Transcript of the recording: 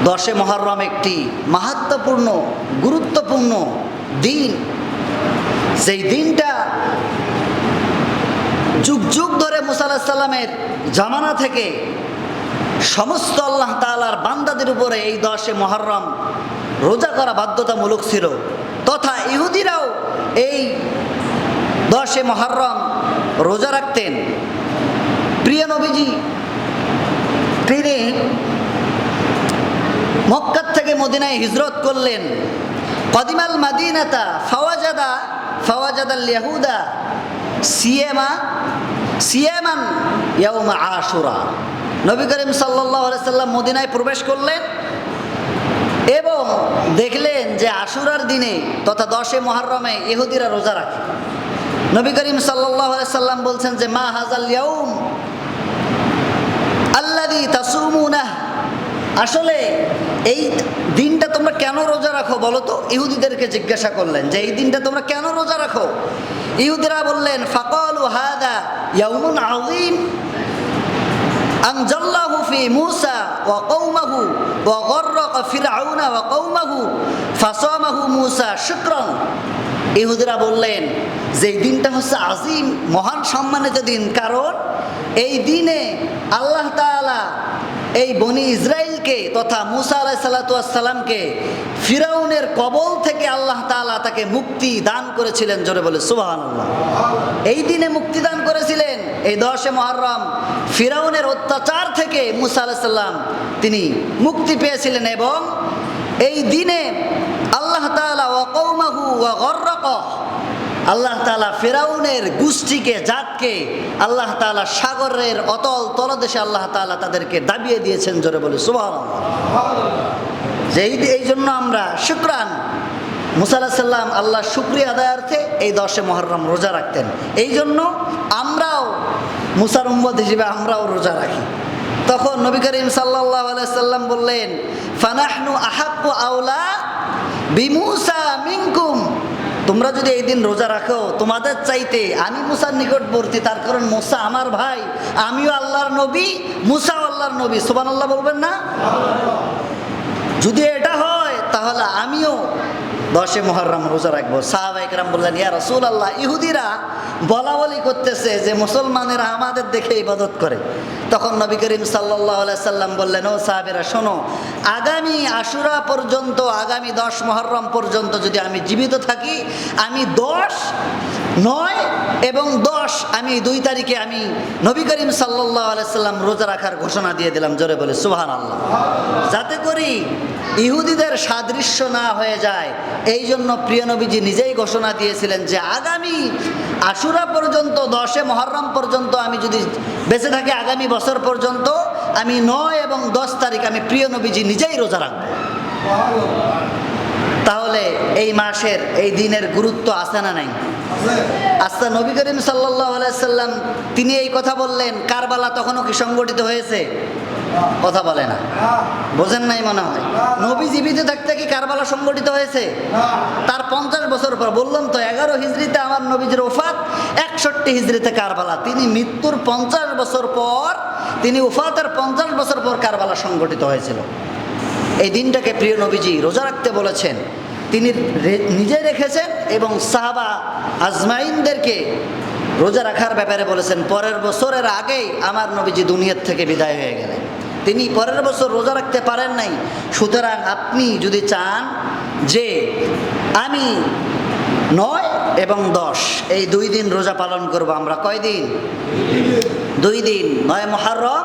10 মুহররম একটি মাহাত্ম্যপূর্ণ গুরুত্বপূর্ণ দিন। সেই দিনটা যুগ যুগ ধরে মুসা আলাইহিস সালামের জামানা থেকে সমস্ত আল্লাহ তাআলার বান্দাদের উপরে এই 10 মুহররম রোজা করা বাধ্যতামূলক ছিল, তথা ইহুদিরাও এই 10 মুহররম রোজা রাখতেন। প্রিয় নবীজি তিনি মক্কা থেকে মদিনায় হিজরত করলেন। কদিমাল মাদিনাতা ফাওয়াজাদাল ইয়াহুদা সিয়ামান ইয়াউমা আশুরা। নবী করিম সাল্লাল্লাহু আলাইহি সাল্লাম মদিনায় প্রবেশ করলেন এবং দেখলেন যে আশুরার দিনে তথা 10 মুহররমে ইহুদিরা রোজা রাখে। নবী করিম সাল্লাল্লাহু আলাইহি সাল্লাম বলছেন যে মা হাযাল ইয়াউম আল্লাযী তাসুমুনা, আসলে এই দিনটা তোমরা কেন রোজা রাখো বলো তো? ইহুদিদেরকে জিজ্ঞাসা করলেন যে এই দিনটা তোমরা কেন রোজা রাখো? ইহুদিরা বললেন ফাকালু হাদা ইয়াউমুন আযীম আনজাল্লাহু ফি মূসা ওয়া কওমাহু ওয়া গররাকা ফিরআউনা ওয়া কওমাহু ফাসামাহু মূসা শুকরান। ইহুদিরা বললেন যে এই দিনটা হচ্ছে আজিম, মহান সম্মানিত দিন, কারণ এই দিনে আল্লাহ তাআলা এই বনি ইসরাইলকে তথা মূসা আলাইহিস সালাতু ওয়াস সালামকে ফিরাউনের কবল থেকে আল্লাহ তাআলা তাকে মুক্তি দান করেছিলেন। জোরে বলে সুবহানাল্লাহ। এই দিনে মুক্তি দান করেছিলেন। এই 10 মুহররম ফিরাউনের অত্যাচার থেকে মূসা আলাইহিস সালাম তিনি মুক্তি পেয়েছিলেন এবং এই দিনে আল্লাহ তাআলা ওয়া কওমাহু ওয়া গররাকা, আল্লাহ তাআলা ফিরাউনের গোষ্ঠীকে জাতকে আল্লাহ তাআলা সাগরের অতল তলদেশে আল্লাহ তাআলা তাদেরকে দাবিয়ে দিয়েছেন। জোরে বলে সুবহানাল্লাহ। যে এই জন্য আমরা শুকরান মূসা আলাইহিস সালাম আল্লাহর শুকরিয়া আদায়ার্থে এই 10 মুহররম রোজা রাখতেন। এই জন্য আমরাও মূসার উম্মত হিসেবে আমরাও রোজা রাখি। তখন নবী করিম সাল্লাল্লাহু আলাইহি সাল্লাম বললেন ফানাহনু আহাক্কু আওলা বিমূসা মিনকুম, তোমরা যদি এই দিন রোজা রাখো তোমাদের চাইতে আমি মূসার নিকটবর্তী, তার কারণ মূসা আমার ভাই, আমিও আল্লাহর নবী, মূসাও আল্লাহর নবী। সুবহানাল্লাহ বলবেন না? যদি এটা হয় তাহলে আমিও 10 মুহররম রোজা রাখবো। সাহাবায়ে কেরাম বললেন ইয়া রাসূলুল্লাহ, ইহুদিরা বলা বলি করতেছে যে মুসলমানেরা আমাদের দেখে ইবাদত করে। তখন নবী করিম সাল্লাল্লাহু আলাইহি সাল্লাম বললেন ও সাহাবীরা শোনো, আগামী আশুরা পর্যন্ত, আগামী 10 মুহররম পর্যন্ত যদি আমি জীবিত থাকি, আমি 10, 9 এবং 10 আমি 2 তারিখে আমি নবী করিম সাল্লাল্লাহু আলাইহি সাল্লাম রোজা রাখার ঘোষণা দিয়ে দিলাম। জোরে বলে সুবহানাল্লাহ। যাতে করি ইহুদিদের সাদৃশ্য না হয়ে যায়, এই জন্য প্রিয় নবীজি নিজেই ঘোষণা দিয়েছিলেন যে আগামী আশুরা পর্যন্ত 10 মুহররম পর্যন্ত আমি যদি বেঁচে থাকি, আগামী বছর পর্যন্ত আমি 9 এবং 10 তারিখ আমি প্রিয় নবীজি নিজেই রোজা রাখবো। তাহলে এই মাসের এই দিনের গুরুত্ব আছে না নাই? আচ্ছা, নবী করিম সাল্লাল্লাহু আলাইহি সাল্লাম তিনি এই কথা বললেন, কারবালা তখনও কি সংগঠিত হয়েছে? কথা বলে না, বোঝেন নাই মনে হয়। নবী জীবিত থাকতে কি কারবালা সংগঠিত হয়েছে? তার 50 বছর পর, বললাম তো 11 হিজরিতে আমার নবীজির ওফাত, 61 হিজরিতে কারবালা। তিনি মৃত্যুর 50 বছর পর, তিনি ওফাতের 50 বছর পর কারবালা সংগঠিত হয়েছিল। এই দিনটাকে প্রিয় নবীজি রোজা রাখতে বলেছেন, তিনি নিজে রেখেছেন এবং সাহাবা আজমাইনদেরকে রোজা রাখার ব্যাপারে বলেছেন। পরের বছরের আগেই আমার নবীজি দুনিয়ার থেকে বিদায় হয়ে গেলেন, তিনি পরের বছর রোজা রাখতে পারেন নাই। সুতরাং আপনি যদি চান যে আমি 9 এবং 10 এই 2 দিন রোজা পালন করব, আমরা কয় দিন? 2 দিন, 9 মুহররম